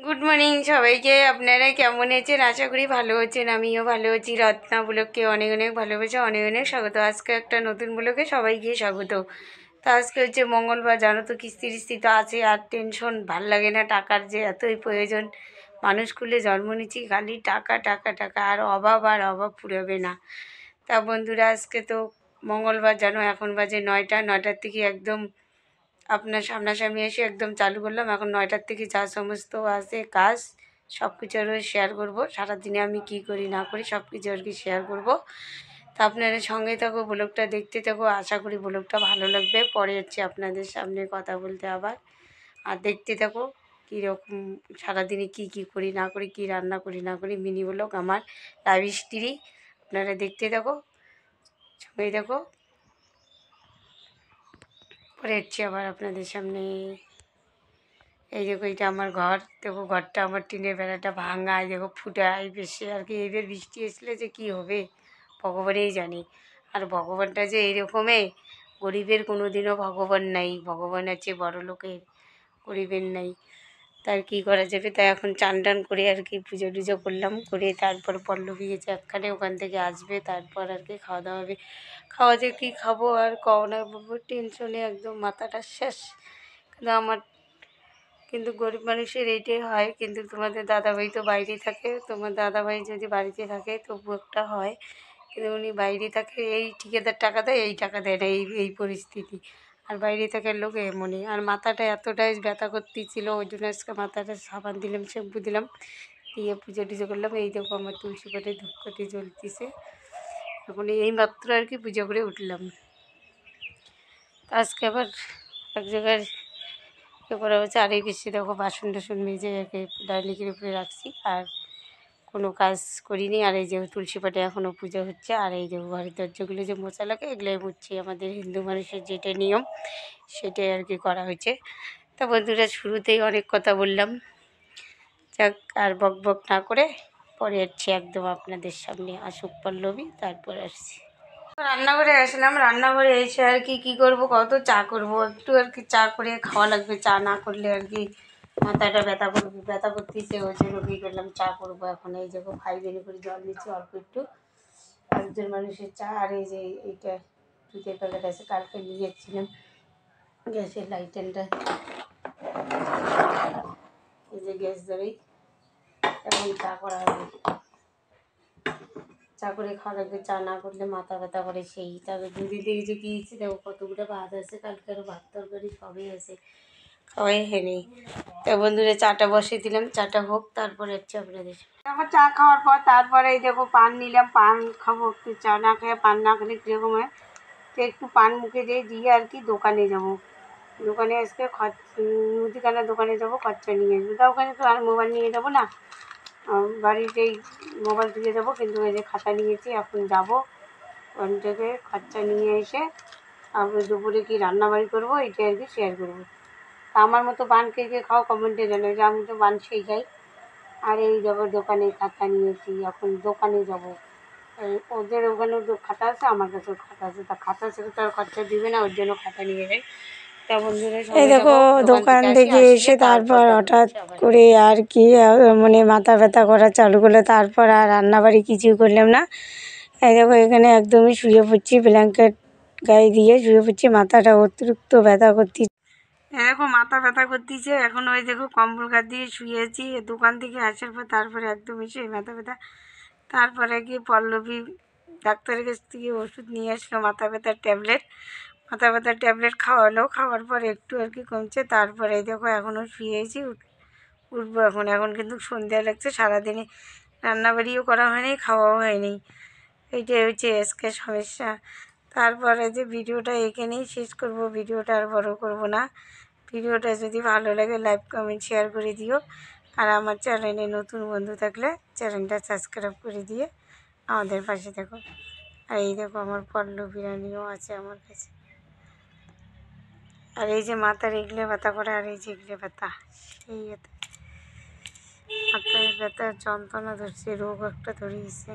Good morning সবাইকে। আপনারা কেমন আছেন? আশা করি ভালো আছেন। আমিও ভালো আছি। রত্না ব্লগকে অনেক অনেক ভালোবাসা, অনেক অনেক স্বাগত। আজকে একটা নতুন ব্লগে সবাইকে স্বাগত। তো আজকে হচ্ছে মঙ্গলবার, জানো তো, কিস্তি টিস্তি তো আছে, আর টেনশন ভাল লাগে না। টাকার যে এতই প্রয়োজন, মানুষ খুলে জন্ম নিচ্ছি খালি টাকা টাকা টাকা, আর অভাব ফুরাবে না। তা বন্ধুরা, আজকে তো মঙ্গলবার, জানো এখন বাজে 9টার থেকে একদম আপনার সামনাসামনি এসে একদম চালু করলাম। এখন 9টার থেকে যা সমস্ত আছে কাজ সব কিছু আরও শেয়ার করবো। সারাদিনে আমি কি করি না করি সব কিছু আর কি শেয়ার করবো। তা আপনারা সঙ্গে থাকো, ব্লগটা দেখতে থাকো। আশা করি ব্লগটা ভালো লাগবে। পরে হচ্ছে আপনাদের সামনে কথা বলতে আবার, আর দেখতে থাকো কীরকম সারাদিনে কি করি না করি, কি রান্না করি না করি। মিনি ব্লগ আমার লাইভ স্ত্রী, আপনারা দেখতে থাকো, সঙ্গেই থাকো। পরে হচ্ছে আবার আপনাদের সামনে। এই দেখো, এটা আমার ঘর। দেখো ঘরটা আমার টিনের বেড়াটা ভাঙা, এই দেখো ফুটায় বেশি আর কি। এইবার বৃষ্টি এসলে যে কি হবে ভগবানই জানে। আর ভগবানটা যে এইরকমই, গরিবের কোনো দিনও ভগবান নাই। ভগবান আছে বড় লোকের, গরিবের নাই। তার কি করা যাবে। তাই এখন চান টান করে আর কি পুজো টুজো করলাম, করে তারপর পল্লবী গেছে একখানে, ওখান থেকে আসবে, তারপর আর কি খাওয়া দাওয়া হবে। খাওয়া যে কী খাবো আর কও না বাবু, টেনশনে একদম মাথাটা শেষ। কিন্তু গরিব মানুষের এইটাই হয়। কিন্তু তোমাদের দাদাভাই তো বাইরে থাকে, তোমার দাদাভাই যদি বাড়িতে থাকে তবু একটা হয়, কিন্তু উনি বাইরে থাকে। এই ঠিকাদার টাকা দেয়, এই টাকা দেয় না, এই পরিস্থিতি। আর বাইরে থাকার লোক এমনই। আর মাথাটা এতটাই ব্যথা করতেছিল, ওই জন্য আজকে মাথাটা সাবান দিলাম, শ্যাম্পু দিলাম, দিয়ে পুজো টুজো করলাম। এই দেখো আমার তুলসী পাটে ধূপকাঠি জ্বলতেছে। এখন এই মাত্র আর কি পুজো করে উঠলাম। আজকে আবার এক জায়গায় করা হচ্ছে। আর এই বেশি দেখো বাসন টাসন মেজে একে ডাইনিংয়ের উপরে রাখছি, আর কোনো কাজ করিনি। আর এই যে তুলসী পাটে এখনও পুজো হচ্ছে। আর এই যে ঘরের দরজাগুলো যে মোছা লাগে, এগুলোই মুছছি। আমাদের হিন্দু মানুষের যেটা নিয়ম সেটাই আর কি করা হয়েছে। তা বন্ধুরা, শুরুতেই অনেক কথা বললাম, যাক আর বক বক না করে পরে হচ্ছে একদম আপনাদের সামনে আসুক পল্লবী, তারপর আসছি। রান্নাঘরে আসলাম। রান্নাঘরে এসে আর কি কী করবো, কত চা করব, একটু আর কি চা করে খাওয়া লাগবে। চা না করলে আর কি মাথাটা ব্যথা করতেছে, ওই জন্য কী করলাম, চা করবো। এখন এই যে 5 মিনিট করে জল দিচ্ছি অল্প একটু, একজন মানুষের চা। আর এই যে এইটা দুধের প্যাকেট আছে, কালকে নিয়ে যাচ্ছিলাম গ্যাসের লাইটারটা, এই যে গ্যাস ধরেই এখন চা করা হবে। চা করে খাওয়া লাগবে, চা না করলে মাথা ব্যথা করে সেই। তারপর দুদিন থেকে যে কী হচ্ছে দেখো, কতগুলো ভাত আছে, কালকে আরও ভাত তরকারি সবই আছে, খাওয়াই হয়নি। তা বন্ধুরা, চাটা বসিয়ে দিলাম, চাটা হোক, তারপরে হচ্ছে আপনাদের আমার চা খাওয়ার পর তারপরে এই দেখো পান নিলাম। পান খাবো, একটু চা না খেয়ে পান না খেলে কীরকম হয়। তো একটু পান মুখে দিয়ে আর কি দোকানে যাব। দোকানে আজকে মুদিখানার দোকানে যাবো, খরচা নিয়ে আসবো। তা ওখানে তো আর মোবাইল নিয়ে যাবো না, বাড়িতেই মোবাইল দিয়ে যাবো। কিন্তু এই যে খাতা নিয়েছি, এখন যাবো ওখান থেকে খরচা নিয়ে এসে তারপরে দুপুরে কী রান্নাবাড়ি করবো এটা আর কি শেয়ার করবো। তা আমার মতো বান কে খাও কমেন্টে জানাই, যে আমি তো বান সেই খাই। আর এই যাবো দোকানে, খাতা নিয়েছি, এখন দোকানে যাবো। ওদের ওখানেও খাতা আছে, আমার কাছেও খাতা আছে। তা খাতা ছেড়ে তো আর খরচা দিবে না, ওর জন্য খাতা নিয়ে যাই। তা বন্ধুরা, এই দেখো দোকান থেকে এসে তারপর হঠাৎ করে আর কি মানে মাথা ব্যথা করা চালু করলে, তারপর আর রান্নাবাড়ি কিছুই করলাম না। এই দেখো এখানে একদমই শুয়ে পড়ছি, ব্ল্যাঙ্কেট গায়ে দিয়ে শুয়ে পড়ছি, মাথাটা অতিরিক্ত ব্যথা করতে। দেখো মাথা ব্যথা করতেছে, এখন ওই দেখো কম্বল গায়ে দিয়ে শুয়েছি। দোকান থেকে আসার পর তারপরে একদম এসে মাথা ব্যথা। তারপরে গিয়ে পল্লবী ডাক্তারের কাছ থেকে ওষুধ নিয়ে আসলো, মাথা ব্যথার ট্যাবলেট। মাথা ব্যথার ট্যাবলেট খাওয়ালো, খাওয়ার পর একটু আর কি কমছে। তারপরে দেখো এখনও শুয়েছি, উঠবো এখন। এখন কিন্তু সন্ধ্যা লাগছে, সারাদিনে রান্নাবাড়িও করা হয়নি, খাওয়াও হয়নি। এইটাই হচ্ছে আজকে সমস্যা। তারপরে যে ভিডিওটা এখানেই শেষ করব, ভিডিওটা আর বড় করব না। ভিডিওটা যদি ভালো লাগে লাইক কমেন্ট শেয়ার করে দিও। আর আমার চ্যানেলে নতুন বন্ধু থাকলে চ্যানেলটা সাবস্ক্রাইব করে দিয়ে আমাদের পাশে দেখো। আর এই দেখো আমার পল্লবী রানীও আছে আমার কাছে। আর এই যে মাথার এগলে ব্যথা করে, আর এই যে এগলে ব্যথা, সেই মাথায় ব্যথা যন্ত্রণা ধরছে, রোগ একটা ধরিয়েছে।